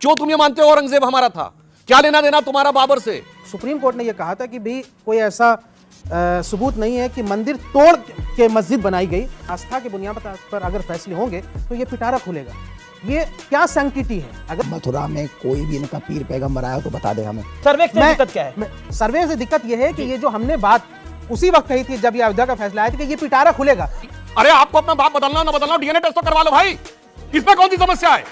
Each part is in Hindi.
क्यों तुम ये मानते हो औरंगजेब हमारा था? क्या लेना देना तुम्हारा बाबर से? सुप्रीम कोर्ट ने यह कहा था कि भी कोई ऐसा सबूत नहीं है कि मंदिर तोड़ के मस्जिद बनाई गई। आस्था की बुनियाद पर अगर फैसले होंगे तो ये पिटारा खुलेगा। ये क्या सैंक्टिटी है? अगर मथुरा में कोई भी इनका पीर पैगंबर आया तो बता दे हमें। सर्वे से दिक्कत क्या है? सर्वे से दिक्कत यह है कि ये जो हमने बात उसी वक्त कही थी जब ये अयोध्या का फैसला आया था कि ये पिटारा खुलेगा। अरे आपको अपना बाप बदलना ना बदलना, डीएनए टेस्ट तो करवा लो भाई, इसमें कौन सी समस्या है?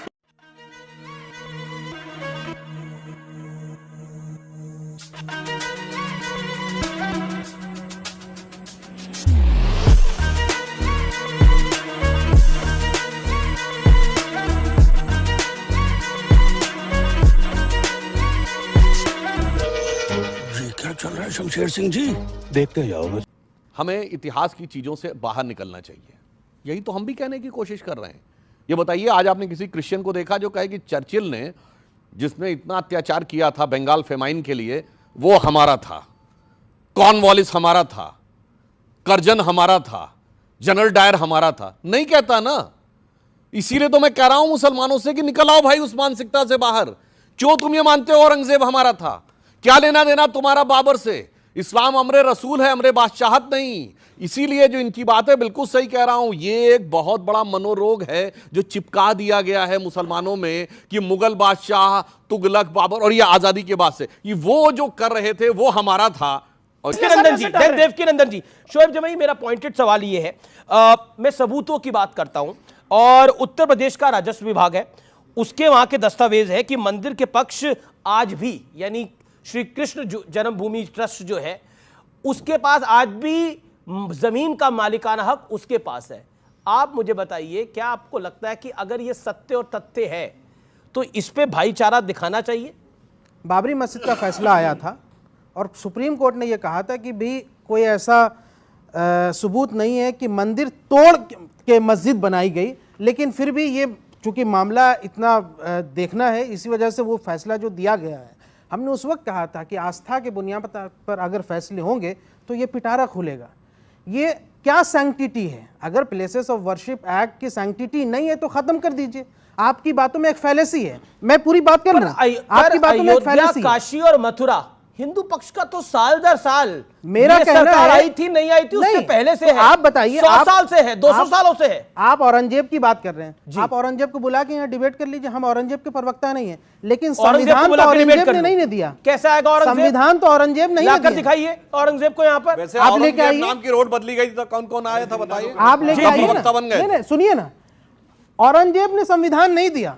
चल रहा है शमशेर सिंह जी, देखते जाओगे। हमें इतिहास की चीजों से बाहर निकलना चाहिए, यही तो हम भी कहने की कोशिश कर रहे हैं। ये बताइए, आज आपने किसी क्रिश्चियन को देखा जो कहे कि चर्चिल ने जिसने इतना अत्याचार किया था बंगाल फेमाइन के लिए, वो हमारा था, कॉर्नवालिस हमारा था, कर्जन हमारा था, जनरल डायर हमारा था? नहीं कहता ना। इसीलिए तो मैं कह रहा हूं मुसलमानों से कि निकल आओ भाई उस मानसिकता से बाहर। क्यों तुम ये मानते हो औरंगजेब हमारा था? क्या लेना देना तुम्हारा बाबर से? इस्लाम अमरे रसूल है, अमरे बादशाहत नहीं। इसीलिए जो इनकी बात है बिल्कुल सही कह रहा हूं, ये एक बहुत बड़ा मनोरोग है जो चिपका दिया गया है मुसलमानों में कि मुगल बादशाह, तुगलक, बाबर, और ये आजादी के बाद से ये वो जो कर रहे थे वो हमारा था। और देवकीनंदन जी, शोएब जमाई, मेरा पॉइंटेड सवाल ये है, मैं सबूतों की बात करता हूं और उत्तर प्रदेश का राजस्व विभाग है, उसके वहां के दस्तावेज है कि मंदिर के पक्ष आज भी, यानी श्री कृष्ण जन्मभूमि ट्रस्ट जो है उसके पास आज भी जमीन का मालिकाना हक उसके पास है। आप मुझे बताइए, क्या आपको लगता है कि अगर ये सत्य और तथ्य है तो इस पे भाईचारा दिखाना चाहिए? बाबरी मस्जिद का फैसला आया था और सुप्रीम कोर्ट ने यह कहा था कि भी कोई ऐसा सबूत नहीं है कि मंदिर तोड़ के मस्जिद बनाई गई, लेकिन फिर भी ये चूंकि मामला इतना देखना है, इसी वजह से वो फैसला जो दिया गया है, हमने उस वक्त कहा था कि आस्था के बुनियाद पर अगर फैसले होंगे तो ये पिटारा खुलेगा। ये क्या सैंक्टिटी है? अगर प्लेसेस ऑफ वर्शिप एक्ट की सैंक्टिटी नहीं है तो खत्म कर दीजिए। आपकी बातों में एक फैलेसी है, मैं पूरी बात कर रहा हूं, आपकी बातों में एक फैलेसी है। काशी और मथुरा हिंदू पक्ष का तो साल दर साल मेरा कहना है, आई थी नहीं आई थी, उससे पहले से तो है। आप बताइए, 100 साल से है, 200 सालों से है। आप औरंगजेब की बात कर रहे हैं, आप औरंगजेब को बुला के यहाँ डिबेट कर लीजिए, हम औरंगजेब के प्रवक्ता नहीं है, लेकिन संविधान तो औरंगजेब ने नहीं दिया। कैसा आएगा औरंगजेब? संविधान तो औरंगजेब नहीं दिया। दिखाइए औरंगजेब को यहाँ पर। आप लेके आइए, नाम की रोड बदली गई तो कौन कौन आया था बताइए। आप लेके आइए ना, सुनिए ना, औरंगजेब ने संविधान नहीं दिया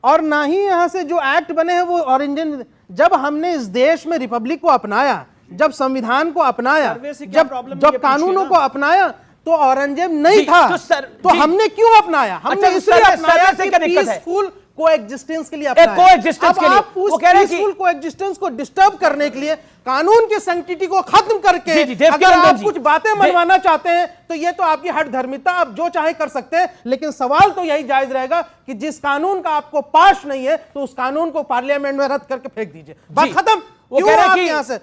और ना ही यहाँ से जो एक्ट बने हैं वो औरंगजेब। जब हमने इस देश में रिपब्लिक को अपनाया, जब संविधान को अपनाया, जब कानूनों को अपनाया, तो औरंगजेब नहीं था। तो हमने क्यों अपनाया? हमने इसलिए अपनाया कि पीसफुल कोएग्जिस्टेंस के लिए अपनाया। कोएग्जिस्टेंस के लिए वो कह रहे हैं कि पीसफुल कोएग्जिस्टेंस को डिस्टर्ब करने के लिए, कानून की सैंक्टिटी को खत्म करके अगर आप कुछ बातें मनवाना चाहते हैं तो ये तो आपकी हट धर्मिता, आप जो चाहे कर सकते हैं, लेकिन सवाल तो यही जायज रहेगा कि जिस कानून का आपको पास नहीं है तो उस कानून को पार्लियामेंट में रद्द करके फेंक दीजिए। बात खत्म। वो कह रहे हैं कि यहाँ से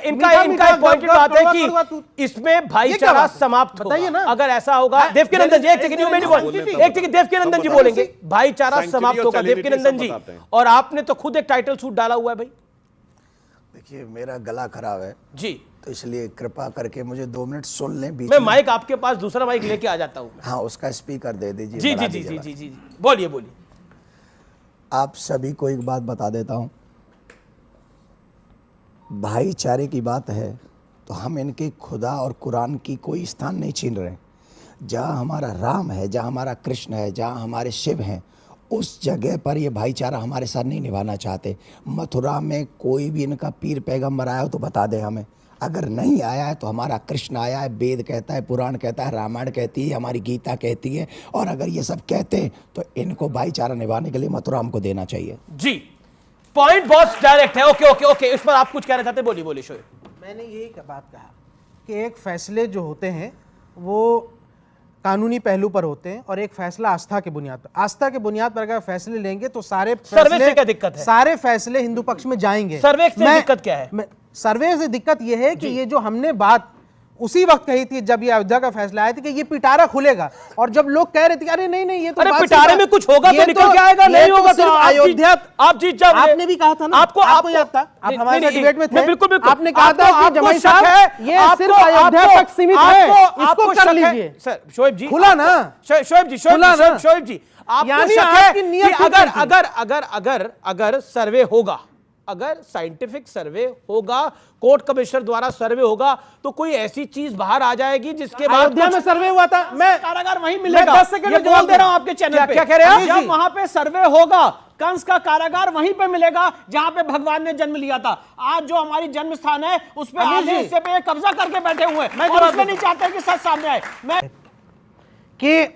इनका पॉइंट बात है कि इसमें भाईचारा समाप्त होगा ना अगर ऐसा होगा। देवकीनंदन जी, देवकीनंदन जी बोलेंगे भाईचारा समाप्त होगा। देवकीनंदन जी, और आपने तो खुद एक टाइटल सूट डाला हुआ है भाई। देखिए, मेरा गला खराब है जी, तो इसलिए कृपा करके मुझे 2 मिनट सुन लें। बीच मैं माइक आपके पास दूसरा माइक लेके आ जाता हूँ। हाँ, उसका स्पीकर दे दीजिए। जी जी जी जी जी जी, बोलिए बोलिए। आप सभी को एक बात बता देता हूँ, भाईचारे की बात है तो हम इनके खुदा और कुरान की कोई स्थान नहीं छीन रहे। जहाँ हमारा राम है, जहाँ हमारा कृष्ण है, जहाँ हमारे शिव हैं, उस जगह पर ये भाईचारा हमारे साथ नहीं निभाना चाहते। मथुरा में कोई भी इनका पीर पैगंबर आया हो तो बता दे हमें। अगर नहीं आया है तो हमारा कृष्ण आया है, वेद कहता है, पुराण कहता है, रामायण कहती है, हमारी गीता कहती है। और अगर ये सब कहते हैं तो इनको भाईचारा निभाने के लिए मथुरा हमको देना चाहिए। जी, पॉइंट बहुत डायरेक्ट है। ओके ओके ओके, इस पर आप कुछ कहना चाहते हैं? बोलिए बोलिए शोएब। मैंने यही बात कहा कि एक फैसले जो होते हैं वो कानूनी पहलू पर होते हैं और एक फैसला आस्था के बुनियाद पर। आस्था के बुनियाद पर अगर फैसले लेंगे तो सारे सर्वे से क्या दिक्कत है? सारे फैसले हिंदू पक्ष में जाएंगे। सर्वे से दिक्कत क्या है? सर्वे से दिक्कत यह है कि ये जो हमने बात उसी वक्त कही थी जब ये अयोध्या का फैसला आया था कि ये पिटारा खुलेगा, और जब लोग कह रहे थे कि अरे नहीं नहीं ये तो अरे बात पिटारे सिर्फ- में कुछ होगा ये तो निकल के आएगा, ये नहीं तो होगा तो सिर्फ अयोध्या आप जीत जाओगे। आपने भी कहा था ना, आपको याद था, आप हमारे साथ डिबेट में थे, बिल्कुल बिल्कुल आपने कहा था कि जमाई साहब ये सिर्फ अयोध्या तक सीमित है, इसको कर लीजिए। सर शोएब जी खुला ना, शोएब जी खुला ना। शोएब जी आपको यानी शक आपकी है नीयत कि ठीक अगर नहीं थी। अगर अगर अगर अगर सर्वे होगा, अगर साइंटिफिक सर्वे होगा, कोर्ट कमिश्नर द्वारा सर्वे होगा, तो कोई ऐसी चीज बाहर आ जाएगी जिसके बाद अयोध्या में सर्वे हुआ था, मैं कारागार वहीं मिलेगा। 10 सेकंड ये में बोल जवाब दे रहा हूं आपके चैनल पे। क्या कह रहे हैं आप? जब वहां पे सर्वे होगा, कंस का कारागार वहीं पे मिलेगा जहां पे भगवान ने जन्म लिया था। आज जो हमारी जन्म स्थान है उस पे अनिल आधे जी। हिस्से पे कब्जा करके बैठे हुए हैं मैं और जवाब उसमें दूं। नहीं चाहते कि सच सामने आए। मैं कि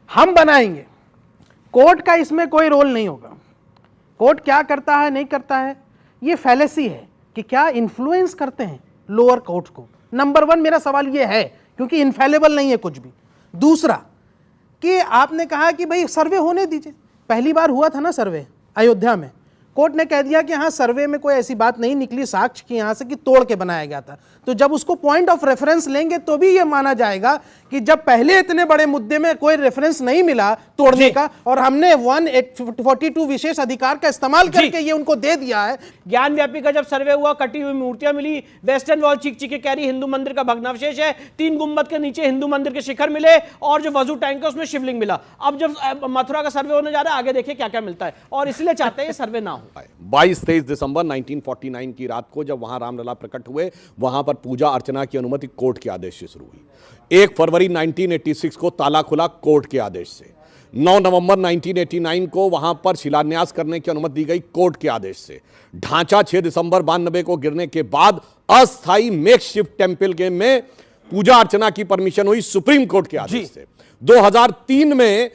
हम बनाएंगे, कोर्ट का इसमें कोई रोल नहीं होगा। कोर्ट क्या करता है नहीं करता है ये फैलेसी है कि क्या इन्फ्लुएंस करते हैं लोअर कोर्ट को। नंबर 1 मेरा सवाल ये है, क्योंकि इनफेलेबल नहीं है कुछ भी। दूसरा कि आपने कहा कि भाई सर्वे होने दीजिए, पहली बार हुआ था ना सर्वे अयोध्या में, कोर्ट ने कह दिया कि हाँ सर्वे में कोई ऐसी बात नहीं निकली साक्ष्य की यहां से कि तोड़ के बनाया गया था। तो जब उसको पॉइंट ऑफ रेफरेंस लेंगे तो भी यह माना जाएगा कि जब पहले इतने बड़े मुद्दे में कोई रेफरेंस नहीं मिला तोड़ने का, और हमने 142 विशेष अधिकार का इस्तेमाल करके ये उनको दे दिया है। ज्ञान व्यापी का जब सर्वे हुआ, कटी हुई मूर्तियां मिली, वेस्टर्न वॉल चीख चीख के कह रही हिंदू मंदिर का भग्नावशेष है, 3 गुंबद के नीचे हिंदू मंदिर के शिखर मिले और जो वजू टैंक है उसमें शिवलिंग मिला। अब जब मथुरा का सर्वे होने जा रहा है, आगे देखिए क्या क्या मिलता है, और इसलिए चाहते हैं ये सर्वे ना हो। 22-23 दिसंबर 1949 की रात को जब वहां रामलला प्रकट हुए, वहां पर पूजा अर्चना की अनुमति कोर्ट के आदेश से शुरू हुई। 1 फरवरी 1986 को ताला खुला कोर्ट के आदेश से। 9 नवंबर 1989 को वहां पर शिलान्यास करने की अनुमति दी गई कोर्ट के आदेश से। ढांचा 6 दिसंबर 92 को गिरने के बाद अस्थायी मेकशिफ्ट टेंपल के में पूजा अर्चना की परमिशन हुई सुप्रीम कोर्ट के आदेश से। 2003 में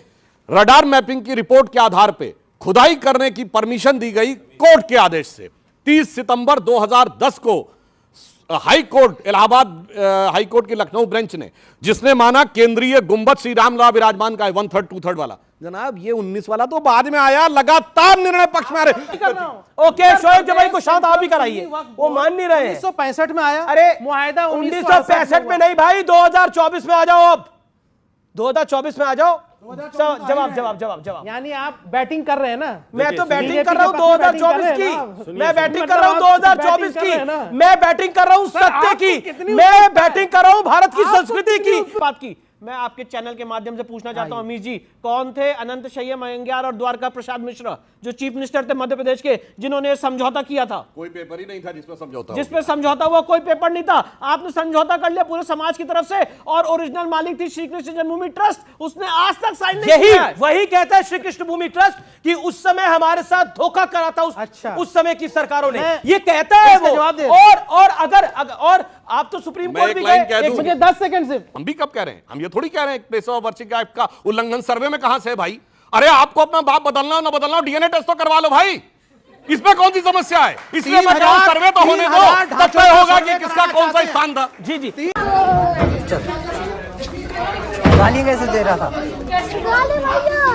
रडार मैपिंग की रिपोर्ट के आधार पर खुदाई करने की परमिशन दी गई कोर्ट के आदेश से। 30 सितंबर 2010 को high court Allahabad high court की लखनऊ बेंच ने, जिसने माना केंद्रीय गुंबद श्री रामलला विराजमान का है 1/3 2/3 वाला। जनाब ये 19 वाला तो बाद में आया, लगातार निर्णय पक्ष में आ रहे। ओके शोएब जमाई को शांत आप ही कराइए, वो मान नहीं रहे हैं। 1965 में आया, अरे मुआहदा 1965 में नहीं भाई, 2024 में आ जाओ। अब 2024 में आ जाओ। जवाब। यानी आप बैटिंग कर रहे हैं ना। मैं तो बैटिंग बीजेपी कर रहा हूं के पास 2024 बैटिंग कर रहे हैं की, ना। मैं बैटिंग कर रहा हूं 2024 बैटिंग कर रहे हैं ना। की, मैं बैटिंग कर रहा हूं सत्य आपको की, कितनी मैं उत्सुकता है? बैटिंग कर रहा हूं भारत की आपको संस्कृति कितनी की बात की। मैं आपके चैनल के माध्यम से पूछना चाहता हूं अमीश जी, कौन थे अनंत शय्या मयंग्यार और द्वारका प्रसाद मिश्रा जो चीफ मिनिस्टर थे मध्य प्रदेश के, जिन्होंने समझौता किया था? कोई पेपर ही नहीं था जिसमें समझौता जिसमें समझौता हुआ, कोई पेपर नहीं था। आपने समझौता कर लिया पूरे समाज की तरफ से, और ओरिजिनल मालिक थी श्री कृष्ण जन्मभूमि ट्रस्ट, उसने आज तक साइन नहीं यही किया है। वही कहता है श्री कृष्ण भूमि ट्रस्ट कि उस समय हमारे साथ धोखा करा था अच्छा। उस समय की सरकारों ने, मैं ये कहता है इसका वो। जवाब दे। और अगर और आप तो सुप्रीम मैं कोर्ट एक भी लाइन गए, कह दूं। मुझे 10 सेकंड से हम भी कब कह रहे हैं, हम ये थोड़ी कह रहे हैं पेशा वर्षिका एक्ट का उल्लंघन सर्वे में कहां से है भाई। अरे आपको अपना बाप बदलना हो ना बदलना हो, डीएनए टेस्ट तो करवा लो भाई, इसमें कौन सी समस्या है। इसलिए मैं कह रहा हूं सर्वे तो होने दो, तब तय होगा कि किसका कौन सा स्थान था। जी गाली कैसे दे रहा था? गाली भैया